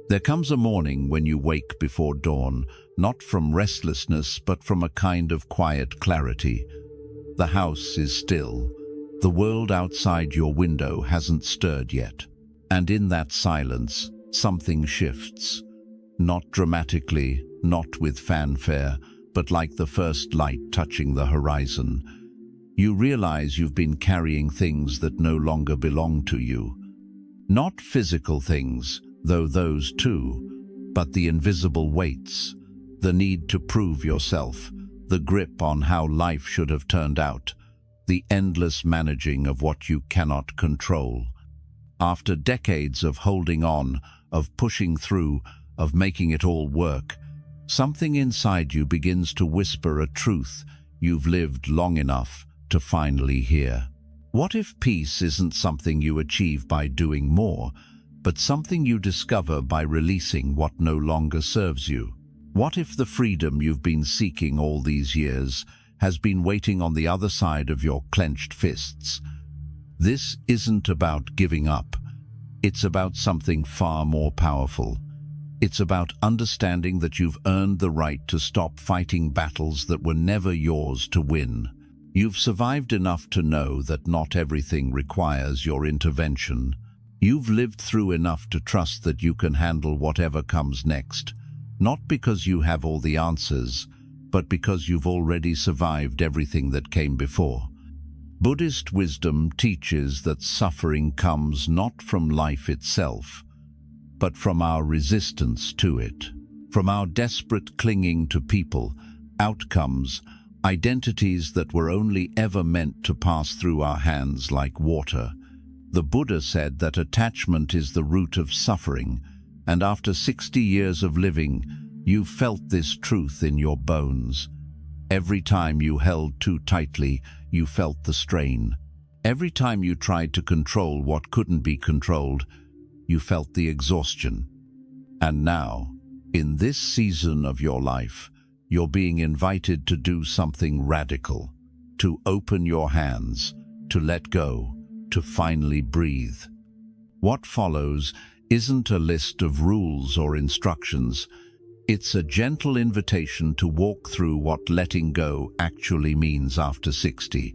There comes a morning when you wake before dawn, not from restlessness but from a kind of quiet clarity. The house is still. The world outside your window hasn't stirred yet. And in that silence, something shifts. Not dramatically, not with fanfare, but like the first light touching the horizon. You realize you've been carrying things that no longer belong to you. Not physical things, though those too, but the invisible weights, the need to prove yourself, the grip on how life should have turned out, the endless managing of what you cannot control. After decades of holding on, of pushing through, of making it all work, something inside you begins to whisper a truth you've lived long enough to finally hear. What if peace isn't something you achieve by doing more, but something you discover by releasing what no longer serves you? What if the freedom you've been seeking all these years has been waiting on the other side of your clenched fists? This isn't about giving up. It's about something far more powerful. It's about understanding that you've earned the right to stop fighting battles that were never yours to win. You've survived enough to know that not everything requires your intervention. You've lived through enough to trust that you can handle whatever comes next, not because you have all the answers, but because you've already survived everything that came before. Buddhist wisdom teaches that suffering comes not from life itself, but from our resistance to it, from our desperate clinging to people, outcomes, identities that were only ever meant to pass through our hands like water. The Buddha said that attachment is the root of suffering, and after 60 years of living, you've felt this truth in your bones. Every time you held too tightly, you felt the strain. Every time you tried to control what couldn't be controlled, you felt the exhaustion. And now, in this season of your life, you're being invited to do something radical, to open your hands, to let go, to finally breathe. What follows isn't a list of rules or instructions. It's a gentle invitation to walk through what letting go actually means after 60,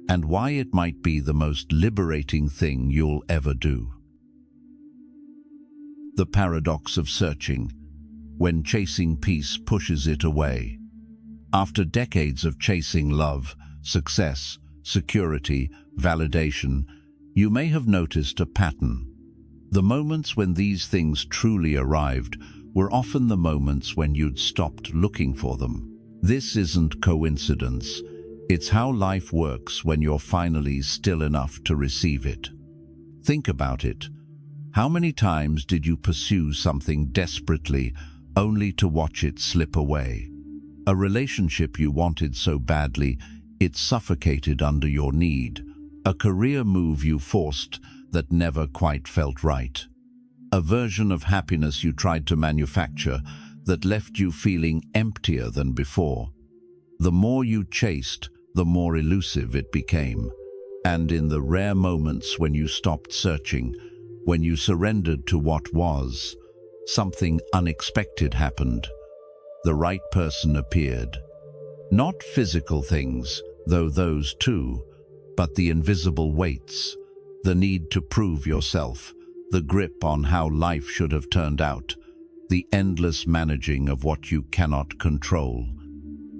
and why it might be the most liberating thing you'll ever do. The paradox of searching, when chasing peace pushes it away. After decades of chasing love, success, security, validation, you may have noticed a pattern. The moments when these things truly arrived were often the moments when you'd stopped looking for them. This isn't coincidence. It's how life works when you're finally still enough to receive it. Think about it. How many times did you pursue something desperately only to watch it slip away? A relationship you wanted so badly, it suffocated under your need. A career move you forced that never quite felt right. A version of happiness you tried to manufacture that left you feeling emptier than before. The more you chased, the more elusive it became. And in the rare moments when you stopped searching, when you surrendered to what was, something unexpected happened. The right person appeared. Not physical things, though those too, but the invisible weights, the need to prove yourself, the grip on how life should have turned out, the endless managing of what you cannot control.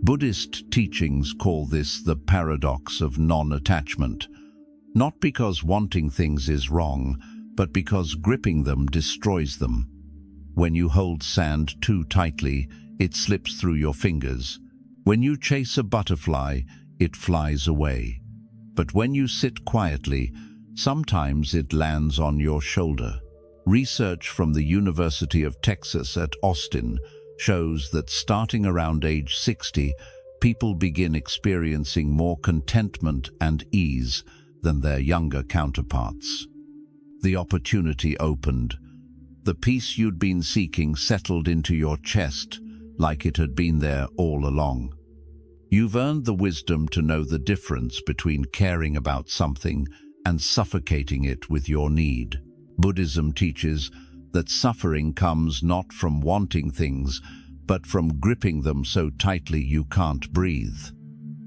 Buddhist teachings call this the paradox of non-attachment, not because wanting things is wrong, but because gripping them destroys them. When you hold sand too tightly, it slips through your fingers. When you chase a butterfly, it flies away. But when you sit quietly, sometimes it lands on your shoulder. Research from the University of Texas at Austin shows that starting around age 60, people begin experiencing more contentment and ease than their younger counterparts. The opportunity opened. The peace you'd been seeking settled into your chest like it had been there all along. You've earned the wisdom to know the difference between caring about something and suffocating it with your need. Buddhism teaches that suffering comes not from wanting things, but from gripping them so tightly you can't breathe.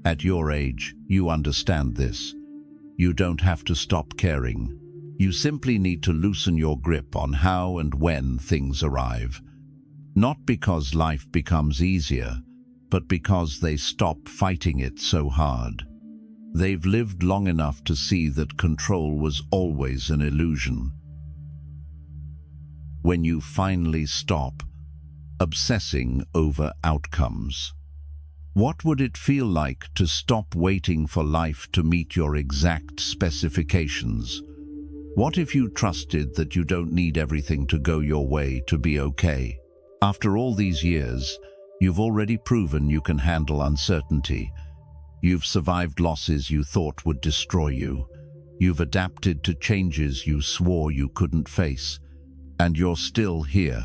At your age, you understand this. You don't have to stop caring. You simply need to loosen your grip on how and when things arrive. Not because life becomes easier, but because they stop fighting it so hard. They've lived long enough to see that control was always an illusion. When you finally stop obsessing over outcomes, what would it feel like to stop waiting for life to meet your exact specifications? What if you trusted that you don't need everything to go your way to be okay? After all these years, you've already proven you can handle uncertainty. You've survived losses you thought would destroy you. You've adapted to changes you swore you couldn't face. And you're still here,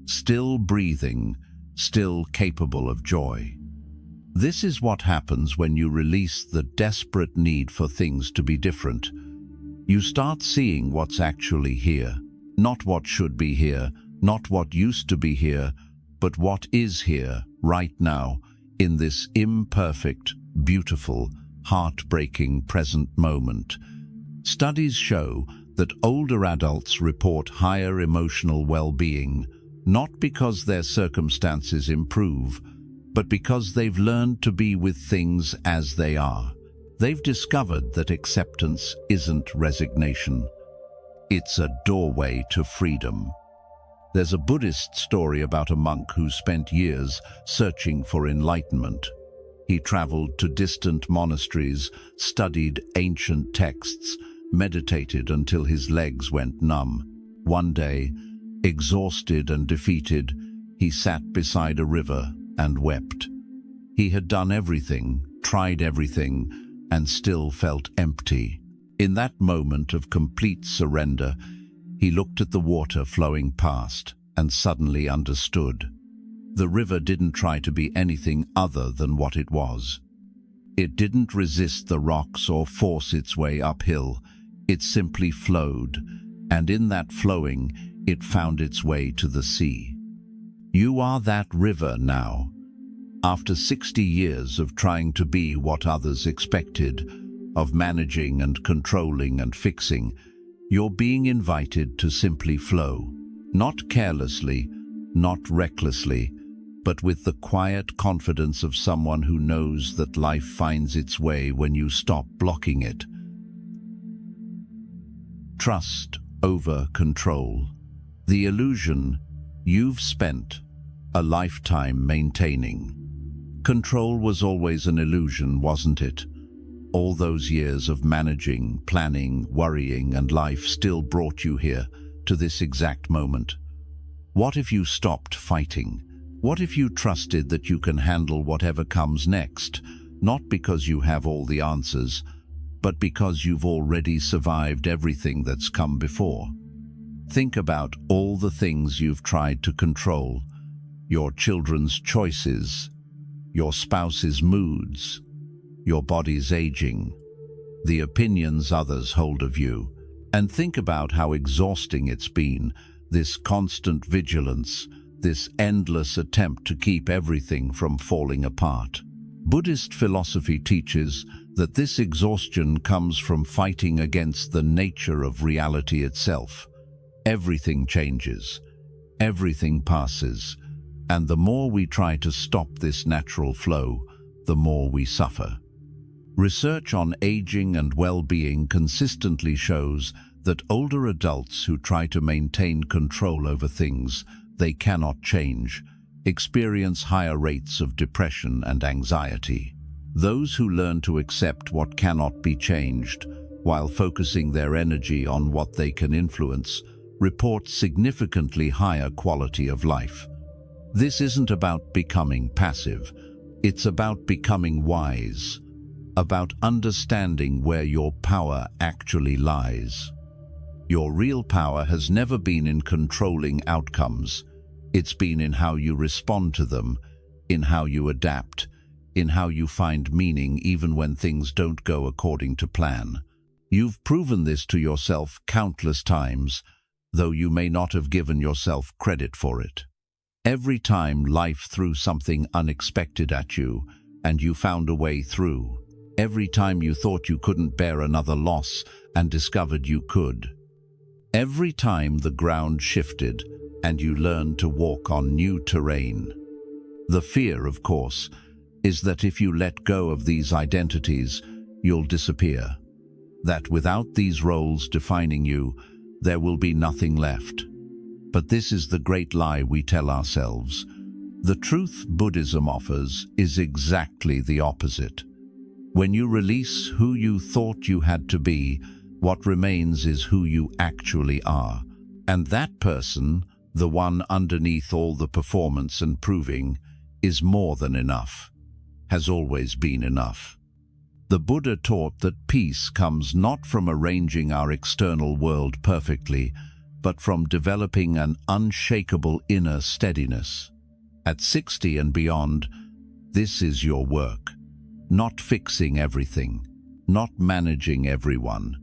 still breathing, still capable of joy. This is what happens when you release the desperate need for things to be different. You start seeing what's actually here, not what should be here, not what used to be here, but what is here right now, in this imperfect, beautiful, heartbreaking present moment. Studies show that older adults report higher emotional well-being, not because their circumstances improve, but because they've learned to be with things as they are. They've discovered that acceptance isn't resignation. It's a doorway to freedom. There's a Buddhist story about a monk who spent years searching for enlightenment. He traveled to distant monasteries, studied ancient texts, meditated until his legs went numb. One day, exhausted and defeated, he sat beside a river and wept. He had done everything, tried everything, and still felt empty. In that moment of complete surrender, he looked at the water flowing past and suddenly understood. The river didn't try to be anything other than what it was. It didn't resist the rocks or force its way uphill. It simply flowed, and in that flowing, it found its way to the sea. You are that river now. After 60 years of trying to be what others expected, of managing and controlling and fixing, you're being invited to simply flow, not carelessly, not recklessly, but with the quiet confidence of someone who knows that life finds its way when you stop blocking it. Trust over control. The illusion you've spent a lifetime maintaining. Control was always an illusion, wasn't it? All those years of managing, planning, worrying, and life still brought you here, to this exact moment. What if you stopped fighting? What if you trusted that you can handle whatever comes next, not because you have all the answers, but because you've already survived everything that's come before? Think about all the things you've tried to control: your children's choices, your spouse's moods, your body's aging, the opinions others hold of you. And think about how exhausting it's been, this constant vigilance, this endless attempt to keep everything from falling apart. Buddhist philosophy teaches that this exhaustion comes from fighting against the nature of reality itself. Everything changes, everything passes, and the more we try to stop this natural flow, the more we suffer. Research on aging and well-being consistently shows that older adults who try to maintain control over things they cannot change experience higher rates of depression and anxiety. Those who learn to accept what cannot be changed while focusing their energy on what they can influence report significantly higher quality of life. This isn't about becoming passive. It's about becoming wise, about understanding where your power actually lies. Your real power has never been in controlling outcomes. It's been in how you respond to them, in how you adapt, in how you find meaning even when things don't go according to plan. You've proven this to yourself countless times, though you may not have given yourself credit for it. Every time life threw something unexpected at you, and you found a way through. Every time you thought you couldn't bear another loss, and discovered you could. Every time the ground shifted, and you learned to walk on new terrain. The fear, of course, is that if you let go of these identities, you'll disappear. That without these roles defining you, there will be nothing left. But this is the great lie we tell ourselves. The truth Buddhism offers is exactly the opposite. When you release who you thought you had to be, what remains is who you actually are. And that person, the one underneath all the performance and proving, is more than enough, has always been enough. The Buddha taught that peace comes not from arranging our external world perfectly, but from developing an unshakable inner steadiness. At 60 and beyond, this is your work. Not fixing everything, not managing everyone,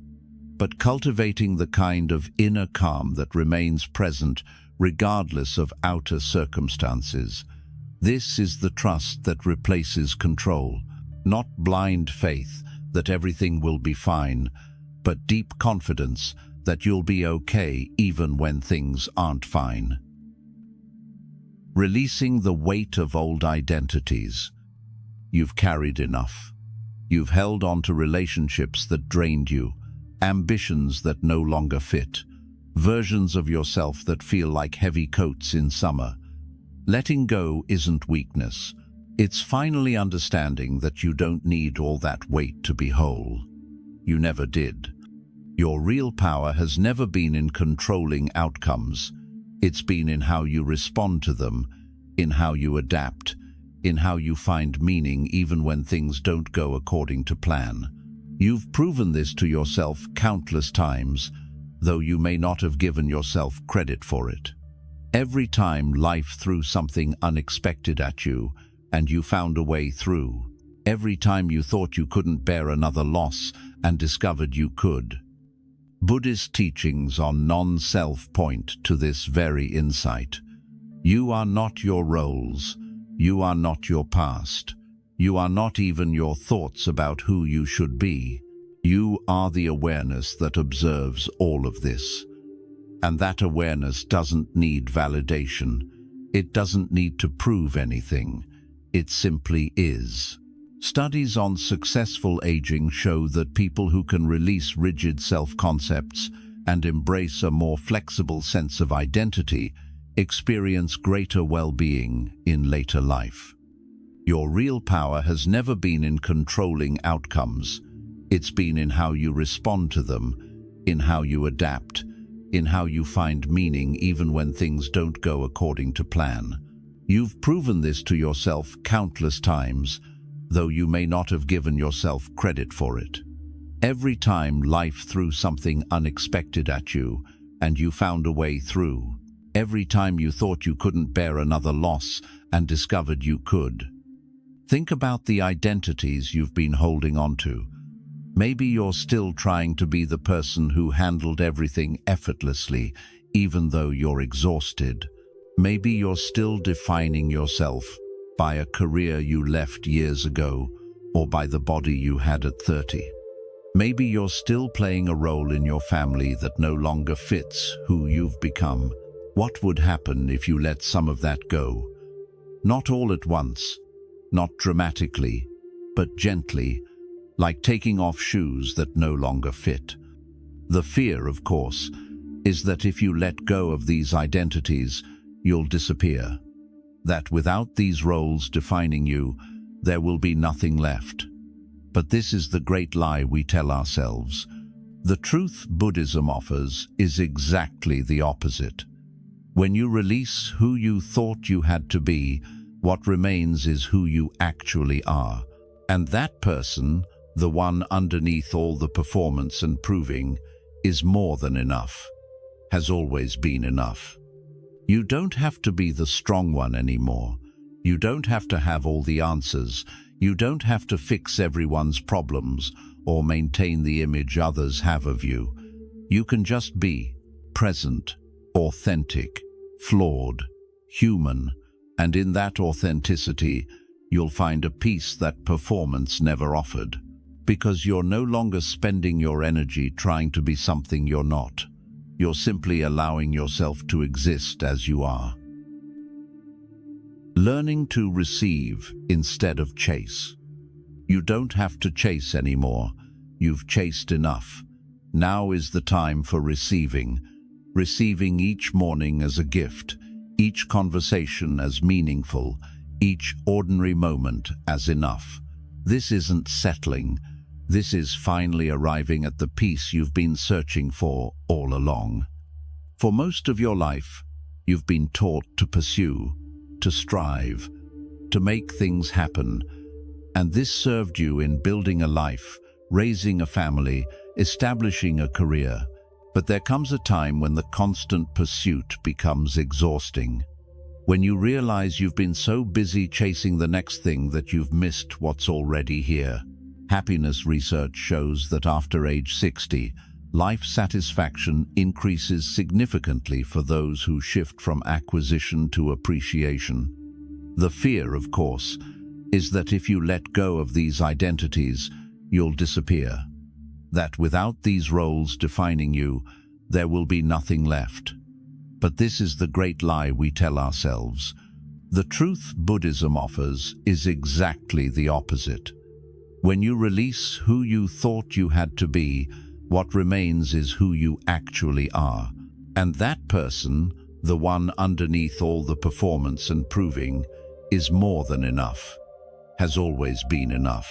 but cultivating the kind of inner calm that remains present regardless of outer circumstances. This is the trust that replaces control, not blind faith that everything will be fine, but deep confidence that you'll be okay even when things aren't fine. Releasing the weight of old identities. You've carried enough. You've held on to relationships that drained you, ambitions that no longer fit, versions of yourself that feel like heavy coats in summer. Letting go isn't weakness. It's finally understanding that you don't need all that weight to be whole. You never did. Your real power has never been in controlling outcomes. It's been in how you respond to them, in how you adapt, in how you find meaning even when things don't go according to plan. You've proven this to yourself countless times, though you may not have given yourself credit for it. Every time life threw something unexpected at you, and you found a way through. Every time you thought you couldn't bear another loss, and discovered you could. Buddhist teachings on non-self point to this very insight. You are not your roles. You are not your past. You are not even your thoughts about who you should be. You are the awareness that observes all of this. And that awareness doesn't need validation. It doesn't need to prove anything. It simply is. Studies on successful aging show that people who can release rigid self-concepts and embrace a more flexible sense of identity experience greater well-being in later life. Your real power has never been in controlling outcomes. It's been in how you respond to them, in how you adapt, in how you find meaning even when things don't go according to plan. You've proven this to yourself countless times, though you may not have given yourself credit for it. Every time life threw something unexpected at you, and you found a way through. Every time you thought you couldn't bear another loss, and discovered you could. Think about the identities you've been holding on to. Maybe you're still trying to be the person who handled everything effortlessly, even though you're exhausted. Maybe you're still defining yourself by a career you left years ago, or by the body you had at 30. Maybe you're still playing a role in your family that no longer fits who you've become. What would happen if you let some of that go? Not all at once, not dramatically, but gently, like taking off shoes that no longer fit. The fear, of course, is that if you let go of these identities, you'll disappear. That without these roles defining you, there will be nothing left. But this is the great lie we tell ourselves. The truth Buddhism offers is exactly the opposite. When you release who you thought you had to be, what remains is who you actually are. And that person, the one underneath all the performance and proving, is more than enough, has always been enough. You don't have to be the strong one anymore. You don't have to have all the answers. You don't have to fix everyone's problems or maintain the image others have of you. You can just be, present, authentic, flawed, human, and in that authenticity, you'll find a peace that performance never offered, because you're no longer spending your energy trying to be something you're not. You're simply allowing yourself to exist as you are. Learning to receive instead of chase. You don't have to chase anymore. You've chased enough. Now is the time for receiving. Receiving each morning as a gift, each conversation as meaningful, each ordinary moment as enough. This isn't settling. This is finally arriving at the peace you've been searching for all along. For most of your life, you've been taught to pursue, to strive, to make things happen, and this served you in building a life, raising a family, establishing a career. But there comes a time when the constant pursuit becomes exhausting. When you realize you've been so busy chasing the next thing that you've missed what's already here. Happiness research shows that after age 60, life satisfaction increases significantly for those who shift from acquisition to appreciation. The fear, of course, is that if you let go of these identities, you'll disappear. That without these roles defining you, there will be nothing left. But this is the great lie we tell ourselves. The truth Buddhism offers is exactly the opposite. When you release who you thought you had to be, what remains is who you actually are. And that person, the one underneath all the performance and proving, is more than enough, has always been enough.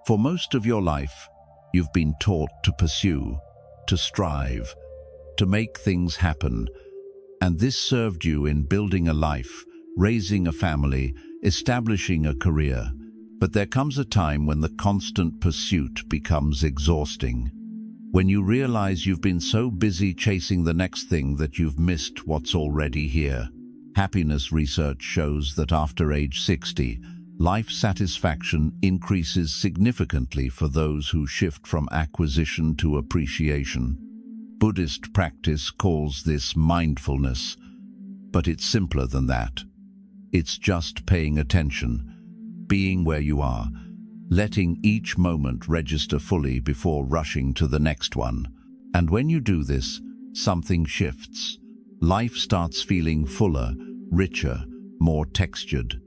For most of your life, you've been taught to pursue, to strive, to make things happen, and this served you in building a life, raising a family, establishing a career. But there comes a time when the constant pursuit becomes exhausting. When you realize you've been so busy chasing the next thing that you've missed what's already here. Happiness research shows that after age 60, life satisfaction increases significantly for those who shift from acquisition to appreciation. Buddhist practice calls this mindfulness, but it's simpler than that. It's just paying attention, being where you are, letting each moment register fully before rushing to the next one. And when you do this, something shifts. Life starts feeling fuller, richer, more textured.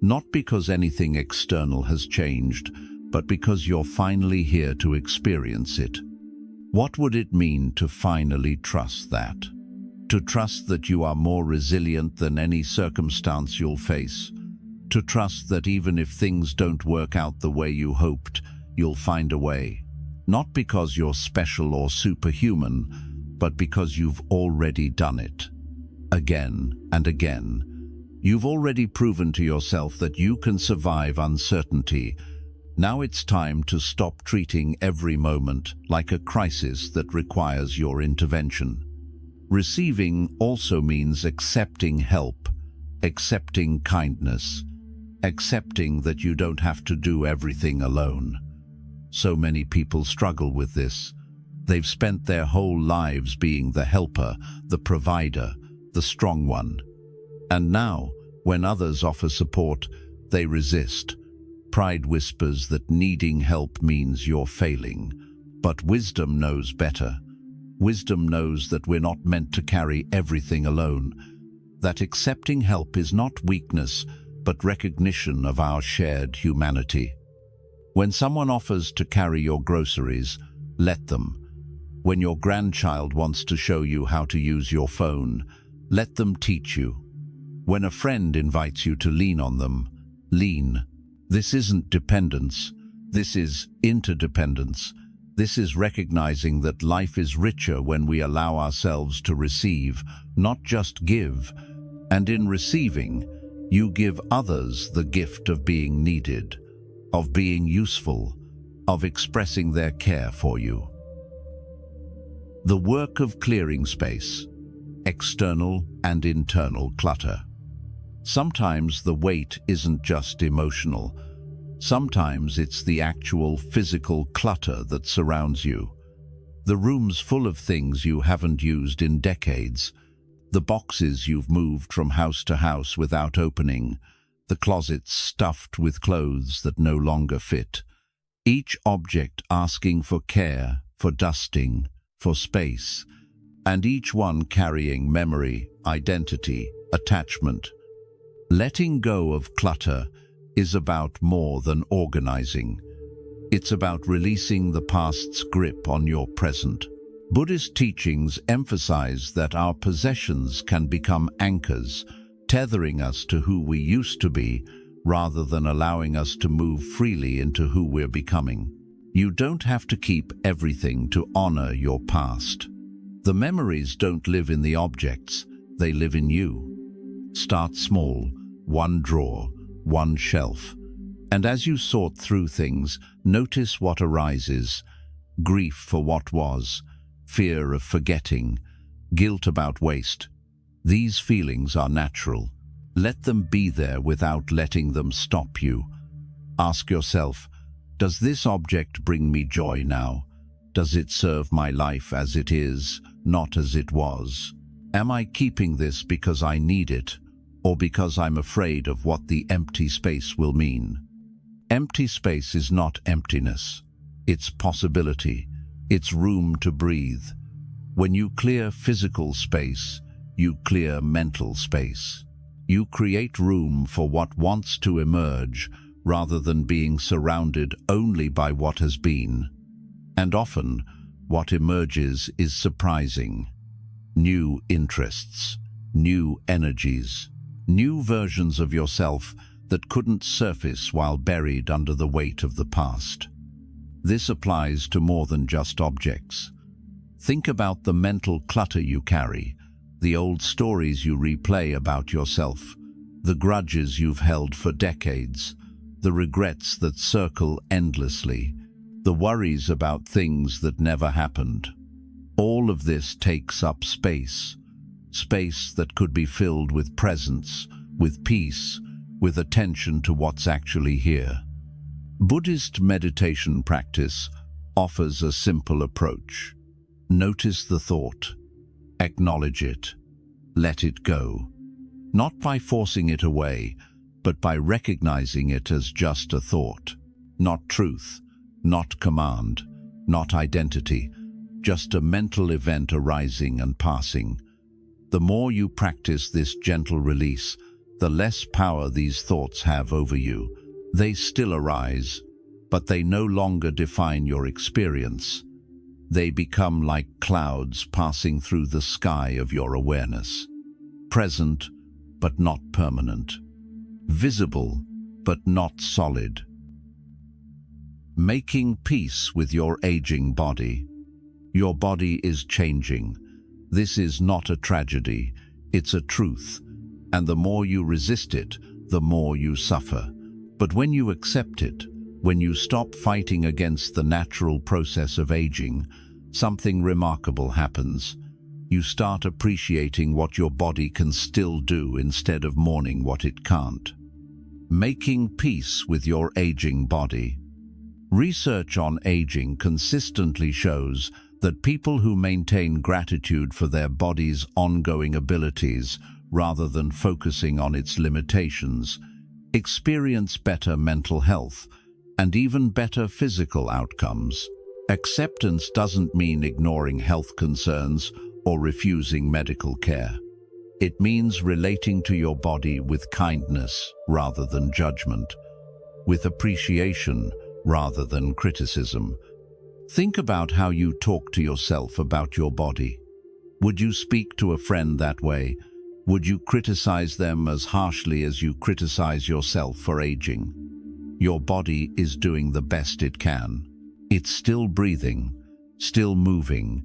Not because anything external has changed, but because you're finally here to experience it. What would it mean to finally trust that? To trust that you are more resilient than any circumstance you'll face. To trust that even if things don't work out the way you hoped, you'll find a way. Not because you're special or superhuman, but because you've already done it. Again and again. You've already proven to yourself that you can survive uncertainty. Now it's time to stop treating every moment like a crisis that requires your intervention. Receiving also means accepting help, accepting kindness, accepting that you don't have to do everything alone. So many people struggle with this. They've spent their whole lives being the helper, the provider, the strong one. And now, when others offer support, they resist. Pride whispers that needing help means you're failing. But wisdom knows better. Wisdom knows that we're not meant to carry everything alone. That accepting help is not weakness, but recognition of our shared humanity. When someone offers to carry your groceries, let them. When your grandchild wants to show you how to use your phone, let them teach you. When a friend invites you to lean on them, lean. This isn't dependence. This is interdependence. This is recognizing that life is richer when we allow ourselves to receive, not just give. And in receiving, you give others the gift of being needed, of being useful, of expressing their care for you. The work of clearing space, external and internal clutter. Sometimes the weight isn't just emotional. Sometimes it's the actual physical clutter that surrounds you. The room's full of things you haven't used in decades, the boxes you've moved from house to house without opening, the closets stuffed with clothes that no longer fit. Each object asking for care, for dusting, for space, and each one carrying memory, identity, attachment. Letting go of clutter is about more than organizing. It's about releasing the past's grip on your present. Buddhist teachings emphasize that our possessions can become anchors, tethering us to who we used to be, rather than allowing us to move freely into who we're becoming. You don't have to keep everything to honor your past. The memories don't live in the objects, they live in you. Start small, one drawer, one shelf. And as you sort through things, notice what arises: grief for what was, fear of forgetting, guilt about waste. These feelings are natural. Let them be there without letting them stop you. Ask yourself, does this object bring me joy now? Does it serve my life as it is, not as it was? Am I keeping this because I need it, or because I'm afraid of what the empty space will mean? Empty space is not emptiness. It's possibility. It's room to breathe. When you clear physical space, you clear mental space. You create room for what wants to emerge, rather than being surrounded only by what has been. And often, what emerges is surprising. New interests, new energies, new versions of yourself that couldn't surface while buried under the weight of the past. This applies to more than just objects. Think about the mental clutter you carry, the old stories you replay about yourself, the grudges you've held for decades, the regrets that circle endlessly, the worries about things that never happened. All of this takes up space, space that could be filled with presence, with peace, with attention to what's actually here. Buddhist meditation practice offers a simple approach. Notice the thought, acknowledge it, let it go, not by forcing it away, but by recognizing it as just a thought, not truth, not command, not identity, just a mental event arising and passing. The more you practice this gentle release, the less power these thoughts have over you. They still arise, but they no longer define your experience. They become like clouds passing through the sky of your awareness. Present, but not permanent. Visible, but not solid. Making peace with your aging body. Your body is changing. This is not a tragedy, it's a truth. And the more you resist it, the more you suffer. But when you accept it, when you stop fighting against the natural process of aging, something remarkable happens. You start appreciating what your body can still do instead of mourning what it can't. Making peace with your aging body. Research on aging consistently shows that people who maintain gratitude for their body's ongoing abilities rather than focusing on its limitations, experience better mental health and even better physical outcomes. Acceptance doesn't mean ignoring health concerns or refusing medical care. It means relating to your body with kindness rather than judgment, with appreciation rather than criticism. Think about how you talk to yourself about your body. Would you speak to a friend that way? Would you criticize them as harshly as you criticize yourself for aging? Your body is doing the best it can. It's still breathing, still moving,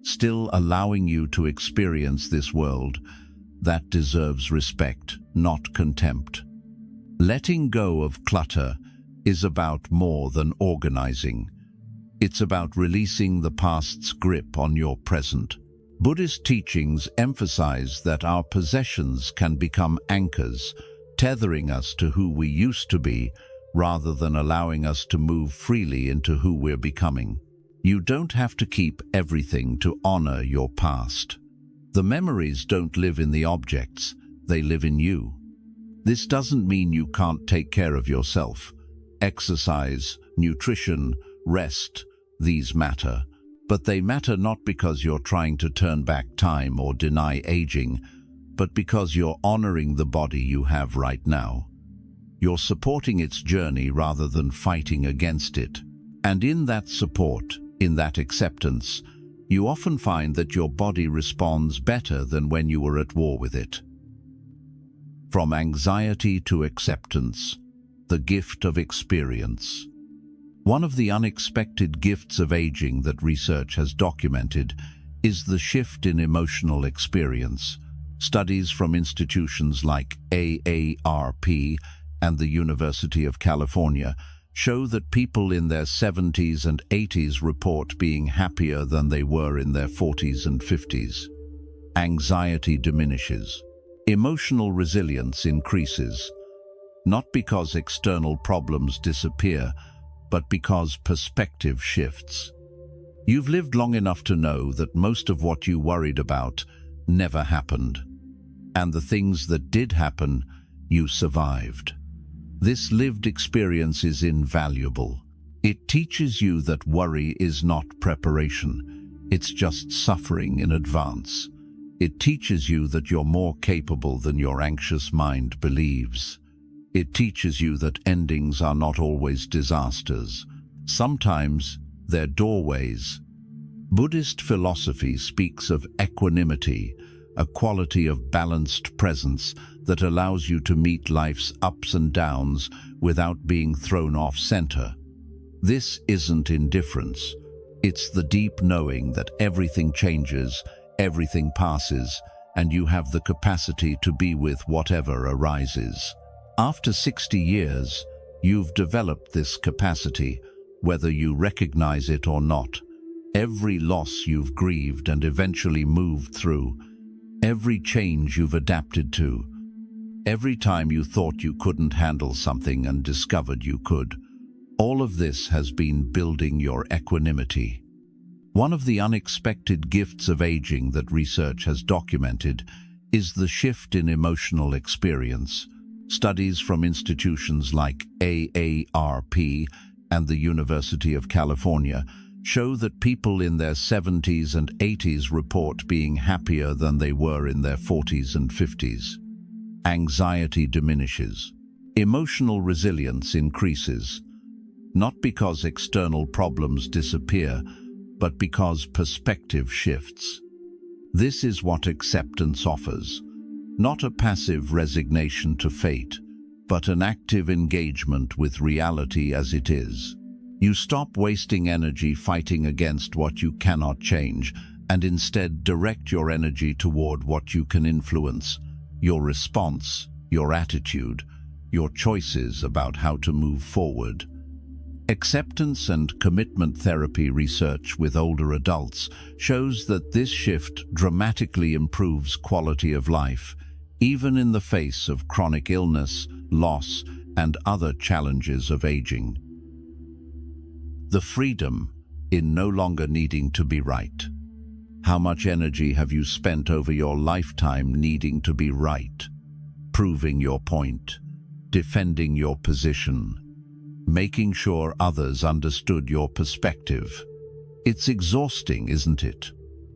still allowing you to experience this world. That deserves respect, not contempt. Letting go of clutter is about more than organizing. It's about releasing the past's grip on your present. Buddhist teachings emphasize that our possessions can become anchors, tethering us to who we used to be, rather than allowing us to move freely into who we're becoming. You don't have to keep everything to honor your past. The memories don't live in the objects, they live in you. This doesn't mean you can't take care of yourself. Exercise, nutrition, rest, these matter. But they matter not because you're trying to turn back time or deny aging, but because you're honoring the body you have right now. You're supporting its journey rather than fighting against it. And in that support, in that acceptance, you often find that your body responds better than when you were at war with it. From anxiety to acceptance, the gift of experience. One of the unexpected gifts of aging that research has documented is the shift in emotional experience. Studies from institutions like AARP and the University of California show that people in their 70s and 80s report being happier than they were in their 40s and 50s. Anxiety diminishes. Emotional resilience increases, not because external problems disappear, but because perspective shifts. You've lived long enough to know that most of what you worried about never happened, and the things that did happen, you survived. This lived experience is invaluable. It teaches you that worry is not preparation, it's just suffering in advance. It teaches you that you're more capable than your anxious mind believes. It teaches you that endings are not always disasters. Sometimes they're doorways. Buddhist philosophy speaks of equanimity, a quality of balanced presence that allows you to meet life's ups and downs without being thrown off center. This isn't indifference. It's the deep knowing that everything changes, everything passes, and you have the capacity to be with whatever arises. After 60 years, you've developed this capacity, whether you recognize it or not. Every loss you've grieved and eventually moved through, every change you've adapted to, every time you thought you couldn't handle something and discovered you could, all of this has been building your equanimity. One of the unexpected gifts of aging that research has documented is the shift in emotional experience. Studies from institutions like AARP and the University of California show that people in their 70s and 80s report being happier than they were in their 40s and 50s. Anxiety diminishes. Emotional resilience increases, not because external problems disappear, but because perspective shifts. This is what acceptance offers, not a passive resignation to fate, but an active engagement with reality as it is. You stop wasting energy fighting against what you cannot change, and instead direct your energy toward what you can influence, your response, your attitude, your choices about how to move forward. Acceptance and commitment therapy research with older adults shows that this shift dramatically improves quality of life, even in the face of chronic illness, loss, and other challenges of aging. The freedom in no longer needing to be right. How much energy have you spent over your lifetime needing to be right, proving your point, defending your position, making sure others understood your perspective? It's exhausting, isn't it?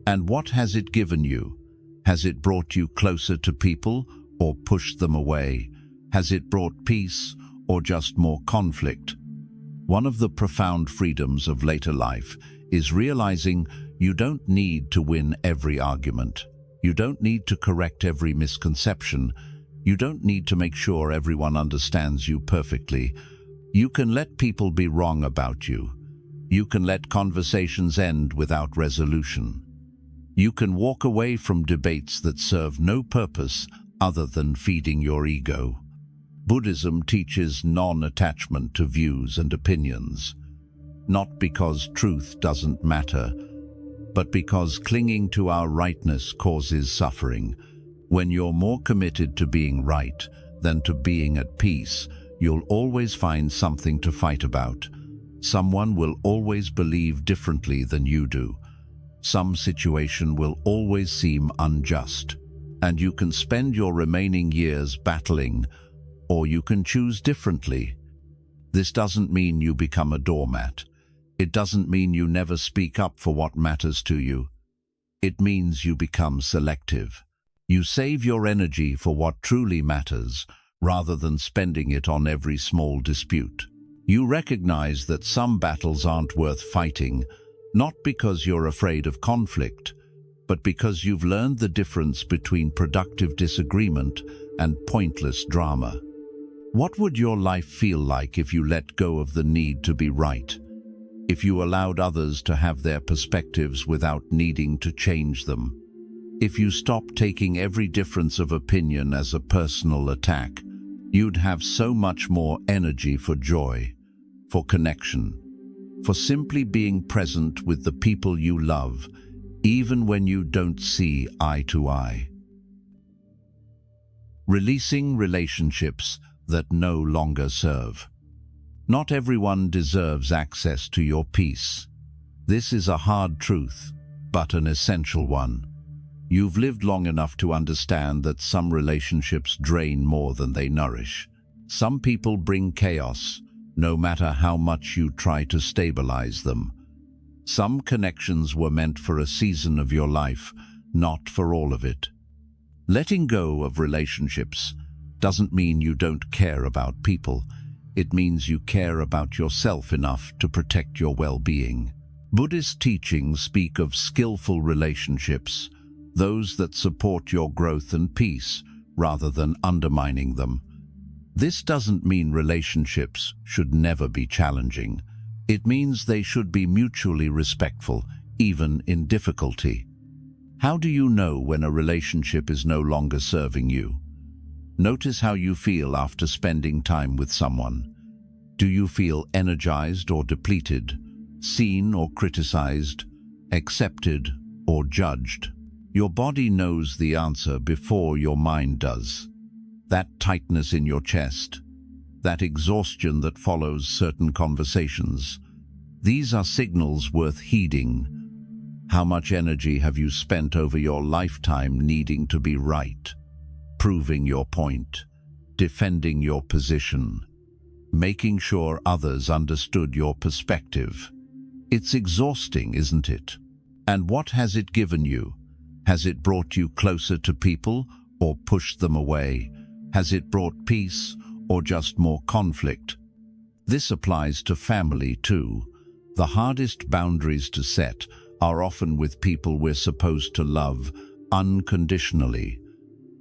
And what has it given you? Has it brought you closer to people or pushed them away? Has it brought peace or just more conflict? One of the profound freedoms of later life is realizing you don't need to win every argument. You don't need to correct every misconception. You don't need to make sure everyone understands you perfectly. You can let people be wrong about you. You can let conversations end without resolution. You can walk away from debates that serve no purpose other than feeding your ego. Buddhism teaches non-attachment to views and opinions, not because truth doesn't matter, but because clinging to our rightness causes suffering. When you're more committed to being right than to being at peace, you'll always find something to fight about, Someone will always believe differently than you do. Some situation will always seem unjust. And you can spend your remaining years battling, or you can choose differently. This doesn't mean you become a doormat. It doesn't mean you never speak up for what matters to you. It means you become selective. You save your energy for what truly matters, rather than spending it on every small dispute. You recognize that some battles aren't worth fighting, not because you're afraid of conflict, but because you've learned the difference between productive disagreement and pointless drama. What would your life feel like if you let go of the need to be right? If you allowed others to have their perspectives without needing to change them? If you stopped taking every difference of opinion as a personal attack, you'd have so much more energy for joy, for connection, for simply being present with the people you love, even when you don't see eye to eye. Releasing relationships that no longer serve. Not everyone deserves access to your peace. This is a hard truth, but an essential one. You've lived long enough to understand that some relationships drain more than they nourish. Some people bring chaos, no matter how much you try to stabilize them. Some connections were meant for a season of your life, not for all of it. Letting go of relationships doesn't mean you don't care about people. It means you care about yourself enough to protect your well-being. Buddhist teachings speak of skillful relationships, those that support your growth and peace, rather than undermining them. This doesn't mean relationships should never be challenging. It means they should be mutually respectful, even in difficulty. How do you know when a relationship is no longer serving you? Notice how you feel after spending time with someone. Do you feel energized or depleted, seen or criticized, accepted or judged? Your body knows the answer before your mind does. That tightness in your chest, that exhaustion that follows certain conversations, these are signals worth heeding. How much energy have you spent over your lifetime needing to be right, proving your point, defending your position, making sure others understood your perspective? It's exhausting, isn't it? And what has it given you? Has it brought you closer to people or pushed them away? Has it brought peace or just more conflict? This applies to family too. The hardest boundaries to set are often with people we're supposed to love unconditionally.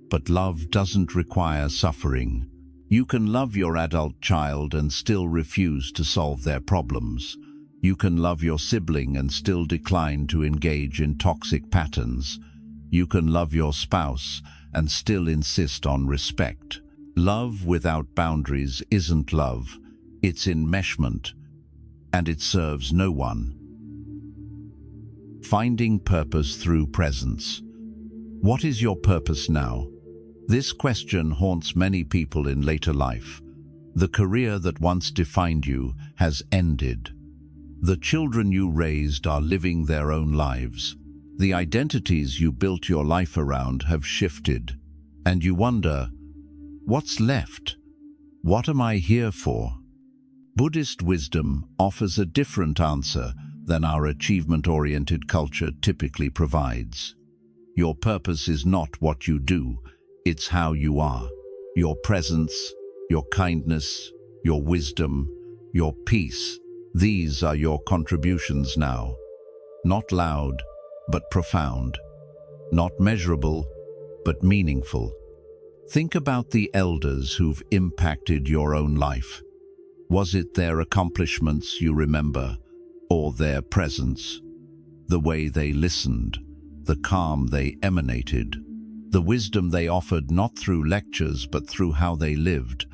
But love doesn't require suffering. You can love your adult child and still refuse to solve their problems. You can love your sibling and still decline to engage in toxic patterns. You can love your spouse and still insist on respect. Love without boundaries isn't love. It's enmeshment, and it serves no one. Finding purpose through presence. What is your purpose now? This question haunts many people in later life. The career that once defined you has ended. The children you raised are living their own lives. The identities you built your life around have shifted. And you wonder, what's left? What am I here for? Buddhist wisdom offers a different answer than our achievement-oriented culture typically provides. Your purpose is not what you do, it's how you are. Your presence, your kindness, your wisdom, your peace, these are your contributions now. Not loud, but profound. Not measurable, but meaningful. Think about the elders who've impacted your own life. Was it their accomplishments you remember, or their presence? The way they listened, the calm they emanated, the wisdom they offered not through lectures but through how they lived.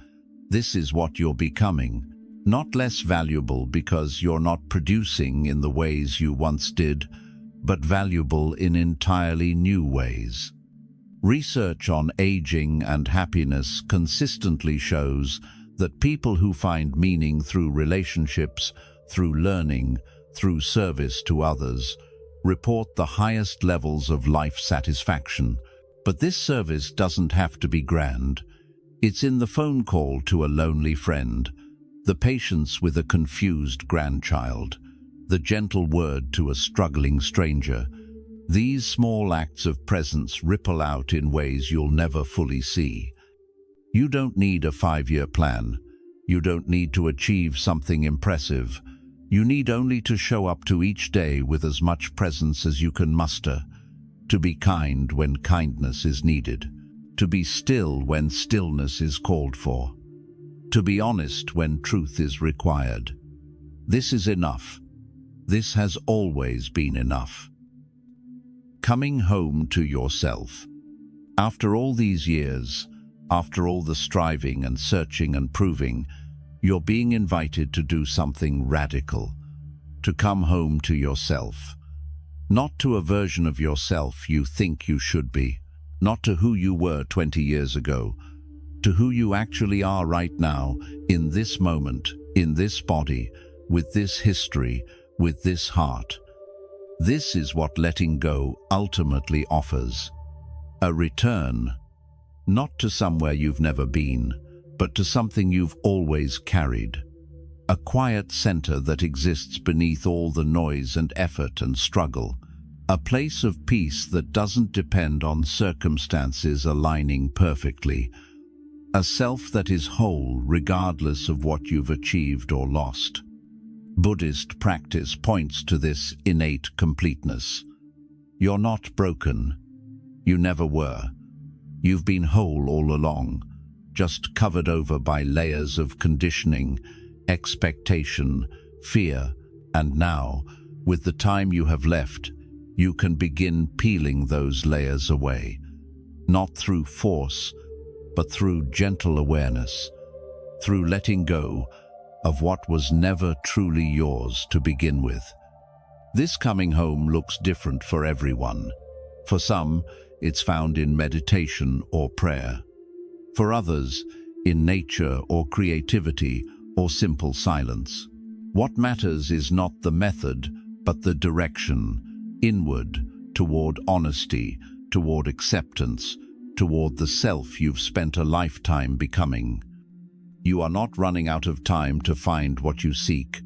This is what you're becoming. Not less valuable because you're not producing in the ways you once did, but valuable in entirely new ways. Research on aging and happiness consistently shows that people who find meaning through relationships through learning, through service to others, report the highest levels of life satisfaction. But this service doesn't have to be grand. It's in the phone call to a lonely friend, the patience with a confused grandchild, the gentle word to a struggling stranger. These small acts of presence ripple out in ways you'll never fully see. You don't need a 5-year plan. You don't need to achieve something impressive. You need only to show up to each day with as much presence as you can muster, to be kind when kindness is needed, to be still when stillness is called for, to be honest when truth is required. This is enough. This has always been enough. Coming home to yourself. After all these years, after all the striving and searching and proving, you're being invited to do something radical, to come home to yourself. Not to a version of yourself you think you should be, not to who you were 20 years ago, to who you actually are right now, in this moment, in this body, with this history, with this heart. This is what letting go ultimately offers. A return, not to somewhere you've never been, but to something you've always carried. A quiet center that exists beneath all the noise and effort and struggle. A place of peace that doesn't depend on circumstances aligning perfectly. A self that is whole regardless of what you've achieved or lost. Buddhist practice points to this innate completeness. You're not broken. You never were. You've been whole all along, just covered over by layers of conditioning, expectation, fear, and now, with the time you have left, you can begin peeling those layers away, not through force, but through gentle awareness, through letting go of what was never truly yours to begin with. This coming home looks different for everyone. For some, it's found in meditation or prayer. For others, in nature or creativity or simple silence. What matters is not the method, but the direction, inward, toward honesty, toward acceptance, toward the self you've spent a lifetime becoming. You are not running out of time to find what you seek.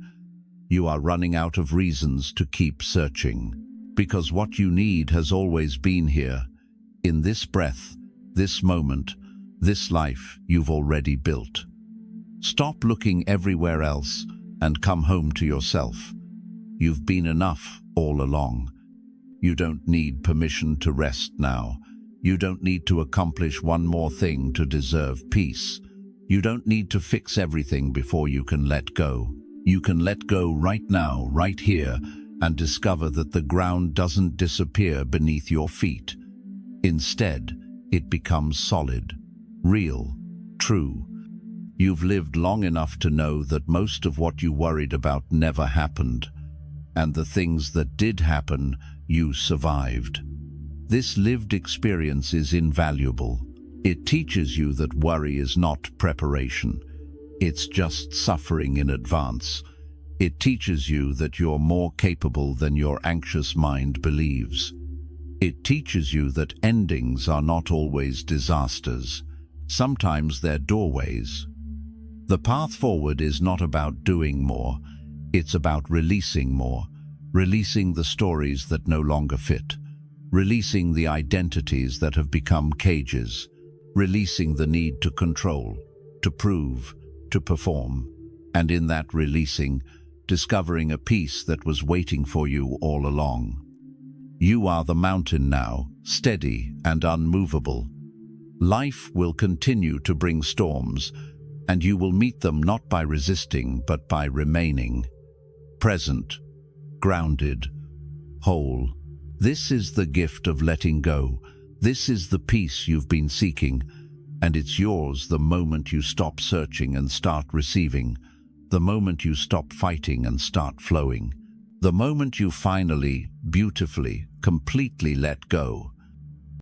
You are running out of reasons to keep searching, because what you need has always been here, in this breath, this moment, this life you've already built. Stop looking everywhere else and come home to yourself. You've been enough all along. You don't need permission to rest now. You don't need to accomplish one more thing to deserve peace. You don't need to fix everything before you can let go. You can let go right now, right here, and discover that the ground doesn't disappear beneath your feet. Instead, it becomes solid, real, true. You've lived long enough to know that most of what you worried about never happened, and the things that did happen, you survived. This lived experience is invaluable. It teaches you that worry is not preparation. It's just suffering in advance. It teaches you that you're more capable than your anxious mind believes. It teaches you that endings are not always disasters. Sometimes they're doorways. The path forward is not about doing more. It's about releasing more. Releasing the stories that no longer fit. Releasing the identities that have become cages. Releasing the need to control, to prove, to perform. And in that releasing, discovering a peace that was waiting for you all along. You are the mountain now, steady and unmovable. Life will continue to bring storms, and you will meet them not by resisting, but by remaining. Present, grounded, whole. This is the gift of letting go. This is the peace you've been seeking, and it's yours the moment you stop searching and start receiving, the moment you stop fighting and start flowing, the moment you finally, beautifully, completely let go.